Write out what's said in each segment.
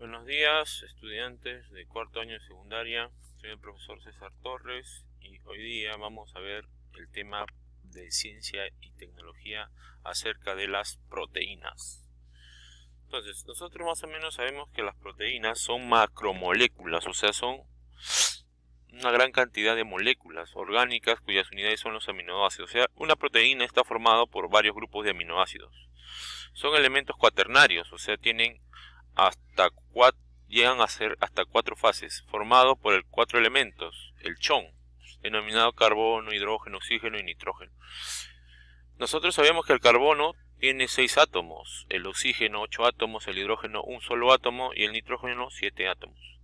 Buenos días, estudiantes de cuarto año de secundaria. Soy el profesor César Torres y hoy día vamos a ver el tema de ciencia y tecnología acerca de las proteínas. Entonces, nosotros más o menos sabemos que las proteínas son macromoléculas, o sea, son una gran cantidad de moléculas orgánicas cuyas unidades son los aminoácidos. O sea, una proteína está formada por varios grupos de aminoácidos. Son elementos cuaternarios, o sea, llegan a ser hasta 4 fases, formado por 4 elementos, el chon, denominado carbono, hidrógeno, oxígeno y nitrógeno. Nosotros sabemos que el carbono tiene 6 átomos, el oxígeno 8 átomos, el hidrógeno un solo átomo y el nitrógeno 7 átomos.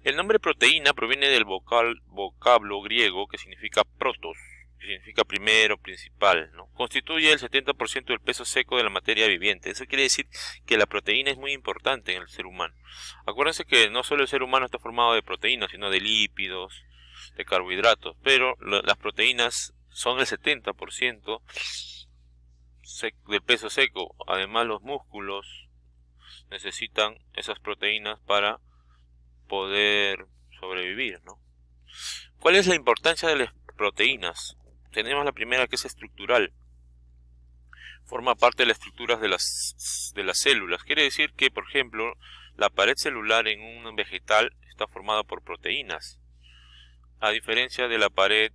El nombre proteína proviene del vocablo griego que significa protos, que significa primero, principal, ¿no? Constituye el 70% del peso seco de la materia viviente. Eso quiere decir que la proteína es muy importante en el ser humano. Acuérdense que no solo el ser humano está formado de proteínas, sino de lípidos, de carbohidratos, pero las proteínas son el 70% del peso seco. Además, los músculos necesitan esas proteínas para poder sobrevivir, ¿no? ¿Cuál es la importancia de las proteínas? Tenemos la primera, que es estructural. Forma parte de las estructuras de las células. Quiere decir que, por ejemplo, la pared celular en un vegetal está formada por proteínas, a diferencia de la pared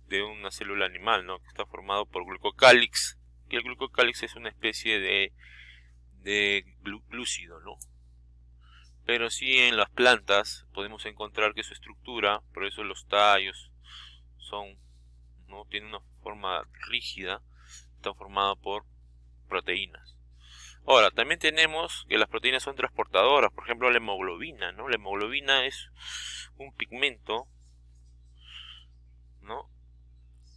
de una célula animal, ¿no?, que está formado por glucocálix. Y el glucocálix es una especie de glúcido, ¿no? Pero sí, en las plantas podemos encontrar que su estructura, por eso los tallos tienen una forma rígida, están formados por proteínas. Ahora, también tenemos que las proteínas son transportadoras. Por ejemplo, la hemoglobina, ¿no? La hemoglobina es un pigmento, ¿no?,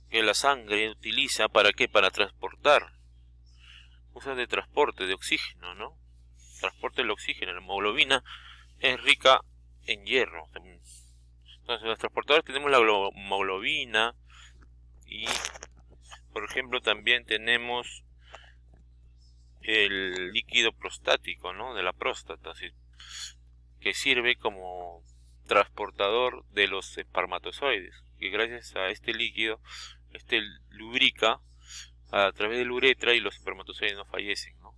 que la sangre utiliza ¿para qué? Para transportar. Usa de transporte de oxígeno, ¿no? Transporte del oxígeno. La hemoglobina es rica en hierro. Entonces, los transportadores tenemos la hemoglobina y, por ejemplo, también tenemos el líquido prostático, ¿no?, de la próstata, ¿sí?, que sirve como transportador de los espermatozoides, que gracias a este líquido, lubrica a través de la uretra y los espermatozoides no fallecen, ¿no?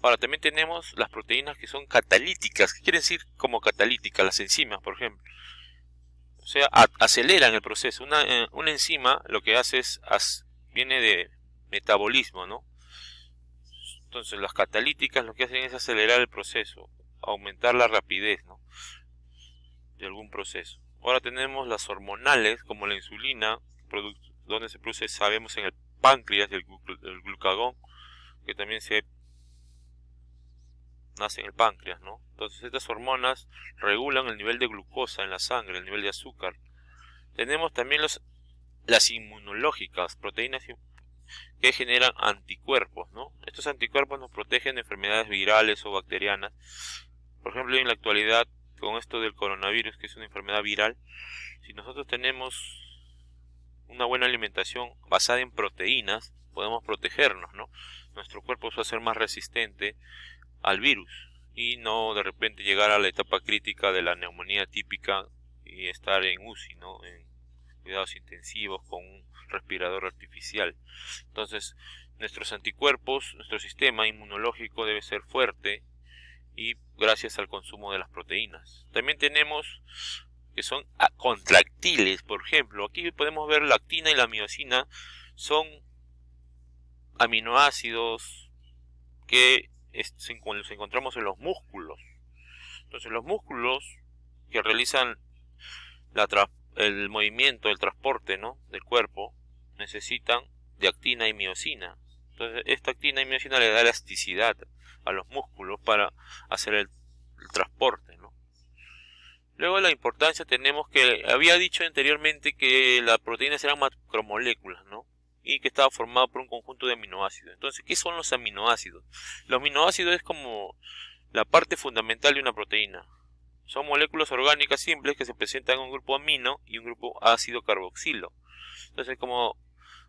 Ahora, también tenemos las proteínas que son catalíticas. ¿Qué quiere decir como catalítica? Las enzimas, por ejemplo. O sea, aceleran el proceso. Una enzima lo que hace viene de metabolismo, ¿no? Entonces, las catalíticas lo que hacen es acelerar el proceso, aumentar la rapidez, ¿no?, de algún proceso. Ahora tenemos las hormonales, como la insulina, donde se produce, sabemos, en el páncreas, el glucagón, que también se nace en el páncreas, ¿no? Entonces, estas hormonas regulan el nivel de glucosa en la sangre, el nivel de azúcar. Tenemos también las inmunológicas, proteínas que generan anticuerpos, ¿no? Estos anticuerpos nos protegen de enfermedades virales o bacterianas. Por ejemplo, en la actualidad, con esto del coronavirus, que es una enfermedad viral, si nosotros tenemos una buena alimentación basada en proteínas, podemos protegernos, ¿no? Nuestro cuerpo va a ser más resistente al virus y no de repente llegar a la etapa crítica de la neumonía típica y estar en UCI, ¿no?, en cuidados intensivos con un respirador artificial. Entonces, nuestros anticuerpos, nuestro sistema inmunológico debe ser fuerte, y gracias al consumo de las proteínas. También tenemos que son contractiles. Por ejemplo, aquí podemos ver la actina y la miosina. Son aminoácidos que los encontramos en los músculos. Entonces, los músculos que realizan el movimiento, el transporte, ¿no?, del cuerpo, necesitan de actina y miosina. Entonces, esta actina y miosina le da elasticidad a los músculos para hacer el transporte, ¿no? Luego, la importancia, tenemos que había dicho anteriormente que las proteínas eran macromoléculas, ¿no?, y que estaba formado por un conjunto de aminoácidos. Entonces, ¿qué son los aminoácidos? Los aminoácidos es como la parte fundamental de una proteína. Son moléculas orgánicas simples que se presentan en un grupo amino y un grupo ácido carboxilo. Entonces, como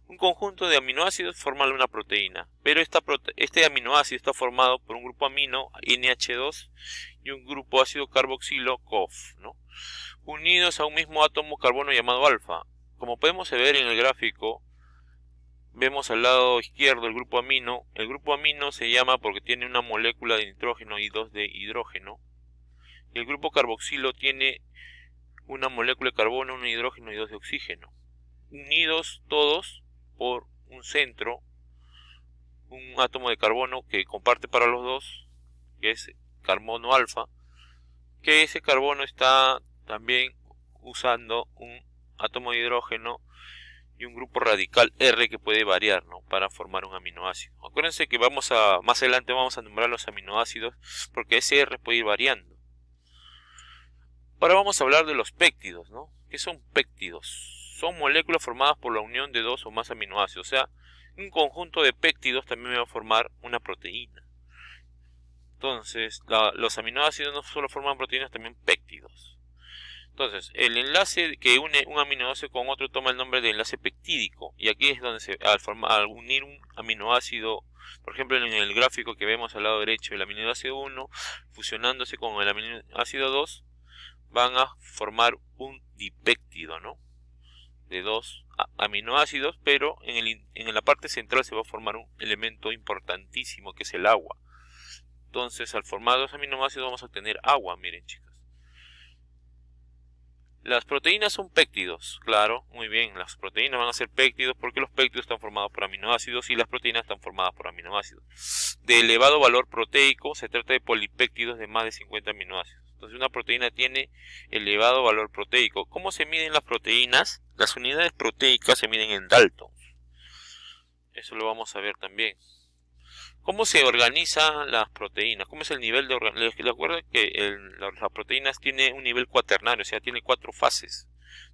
Un conjunto de aminoácidos forma una proteína, pero este aminoácido está formado por un grupo amino NH2 y un grupo ácido carboxilo COF, ¿no?, unidos a un mismo átomo carbono llamado alfa. Como podemos ver en el gráfico, vemos al lado izquierdo el grupo amino. El grupo amino se llama porque tiene una molécula de nitrógeno y dos de hidrógeno. Y el grupo carboxilo tiene una molécula de carbono, un de hidrógeno y dos de oxígeno. Unidos todos por un centro, un átomo de carbono que comparte para los dos, que es carbono alfa, que ese carbono está también usando un átomo de hidrógeno y un grupo radical R que puede variar, ¿no?, para formar un aminoácido. Acuérdense que más adelante vamos a nombrar los aminoácidos porque ese R puede ir variando. Ahora vamos a hablar de los péptidos, ¿no? ¿Qué son péptidos? Son moléculas formadas por la unión de dos o más aminoácidos. O sea, un conjunto de péptidos también va a formar una proteína. Entonces, los aminoácidos no solo forman proteínas, también péptidos. Entonces, el enlace que une un aminoácido con otro toma el nombre de enlace peptídico. Y aquí es donde al unir un aminoácido, por ejemplo en el gráfico que vemos al lado derecho, el aminoácido 1 fusionándose con el aminoácido 2, van a formar un dipéptido, ¿no?, de dos aminoácidos, pero en la parte central se va a formar un elemento importantísimo que es el agua. Entonces, al formar dos aminoácidos vamos a obtener agua. Miren, chicas, las proteínas son péptidos, claro, muy bien, las proteínas van a ser péptidos porque los péptidos están formados por aminoácidos y las proteínas están formadas por aminoácidos de elevado valor proteico. Se trata de polipéptidos de más de 50 aminoácidos. Entonces, una proteína tiene elevado valor proteico. ¿Cómo se miden las proteínas? Las unidades proteicas se miden en Daltons. Eso lo vamos a ver también. ¿Cómo se organizan las proteínas? ¿Cómo es el nivel de organización? Recuerden que las proteínas tienen un nivel cuaternario, o sea, tiene 4 fases.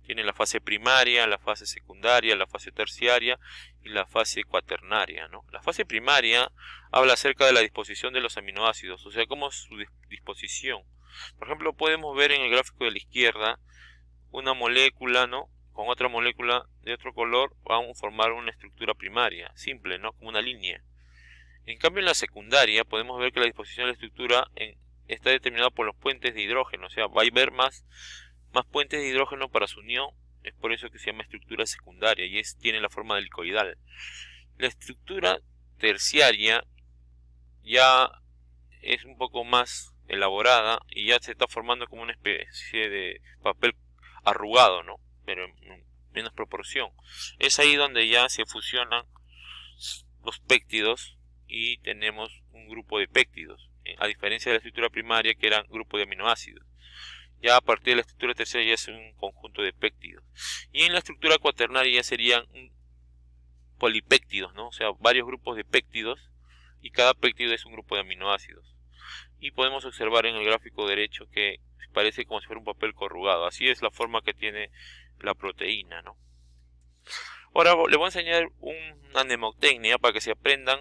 Tiene la fase primaria, la fase secundaria, la fase terciaria y la fase cuaternaria, ¿no? La fase primaria habla acerca de la disposición de los aminoácidos, o sea, cómo es su disposición. Por ejemplo, podemos ver en el gráfico de la izquierda una molécula, ¿no?, con otra molécula de otro color, van a formar una estructura primaria, simple, ¿no?, como una línea. En cambio, en la secundaria podemos ver que la disposición de la estructura está determinada por los puentes de hidrógeno, o sea, va a haber más puentes de hidrógeno para su unión. Es por eso que se llama estructura secundaria y tiene la forma helicoidal. La estructura terciaria ya es un poco más elaborada y ya se está formando como una especie de papel arrugado, ¿no?, pero en menos proporción. Es ahí donde ya se fusionan los péptidos y tenemos un grupo de péptidos, a diferencia de la estructura primaria que eran grupos de aminoácidos. Ya a partir de la estructura terciaria ya es un conjunto de péptidos. Y en la estructura cuaternaria ya serían polipéptidos, ¿no?, o sea, varios grupos de péptidos y cada péptido es un grupo de aminoácidos. Y podemos observar en el gráfico derecho que parece como si fuera un papel corrugado. Así es la forma que tiene la proteína, ¿no? Ahora les voy a enseñar una mnemotecnia para que se aprendan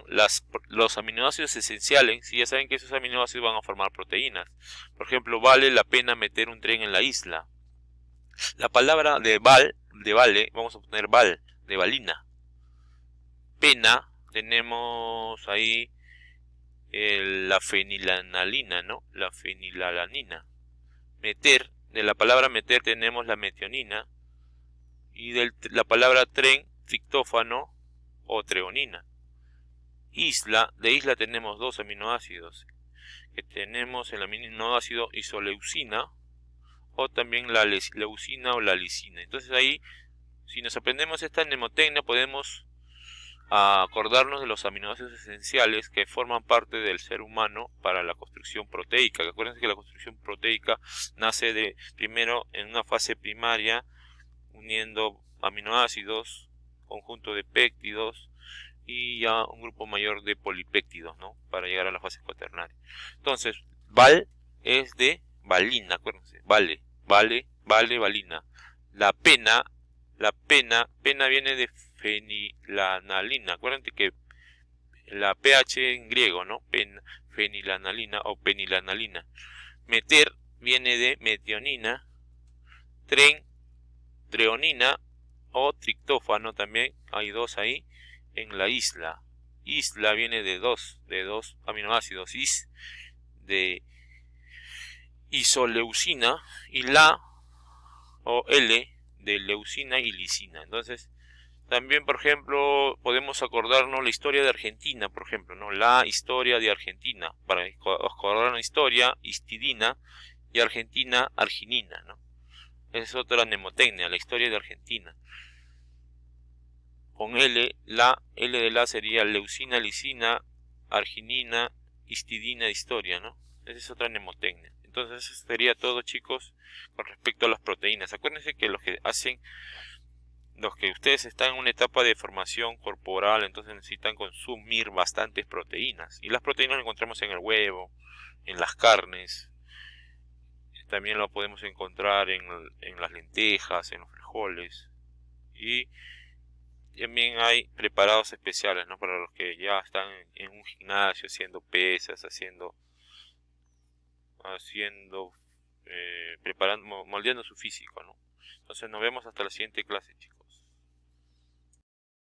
los aminoácidos esenciales. Si ya saben que esos aminoácidos van a formar proteínas. Por ejemplo, vale la pena meter un tren en la isla. La palabra de vale, vamos a poner val, de valina. Pena, tenemos ahí la fenilalanina, ¿no?, la fenilalanina. Meter, de la palabra meter tenemos la metionina. Y de la palabra tren, triptófano o treonina. Isla, de isla tenemos dos aminoácidos, que tenemos el aminoácido isoleucina o también la leucina o la lisina. Entonces ahí, si nos aprendemos esta mnemotecnia, podemos acordarnos de los aminoácidos esenciales que forman parte del ser humano para la construcción proteica. Acuérdense que la construcción proteica nace primero en una fase primaria, uniendo aminoácidos, conjunto de péptidos y ya un grupo mayor de polipéptidos, ¿no?, para llegar a la fase cuaternaria. Entonces, val es de valina, acuérdense, vale, valina. La pena viene de fenilanalina. Acuérdense que la pH en griego, ¿no?, fenilanalina o penilanalina. Meter viene de metionina. Tren, treonina o triptófano también, hay dos ahí, en la isla. Isla viene de dos aminoácidos, de isoleucina, y la o L de leucina y lisina. Entonces, también, por ejemplo, podemos acordarnos la historia de Argentina, por ejemplo, ¿no? La historia de Argentina, para acordar una historia, histidina, y Argentina, arginina, ¿no? Esa es otra mnemotecnia, la historia de Argentina. Con L, L de la sería leucina, lisina, arginina, histidina, historia, ¿no? Esa es otra mnemotecnia. Entonces, eso sería todo, chicos, con respecto a las proteínas. Acuérdense que los que ustedes están en una etapa de formación corporal, entonces necesitan consumir bastantes proteínas. Y las proteínas las encontramos en el huevo, en las carnes, también lo podemos encontrar en las lentejas, en los frijoles. Y también hay preparados especiales, ¿no? Para los que ya están en un gimnasio haciendo pesas, preparando, moldeando su físico, ¿no? Entonces nos vemos hasta la siguiente clase, chicos.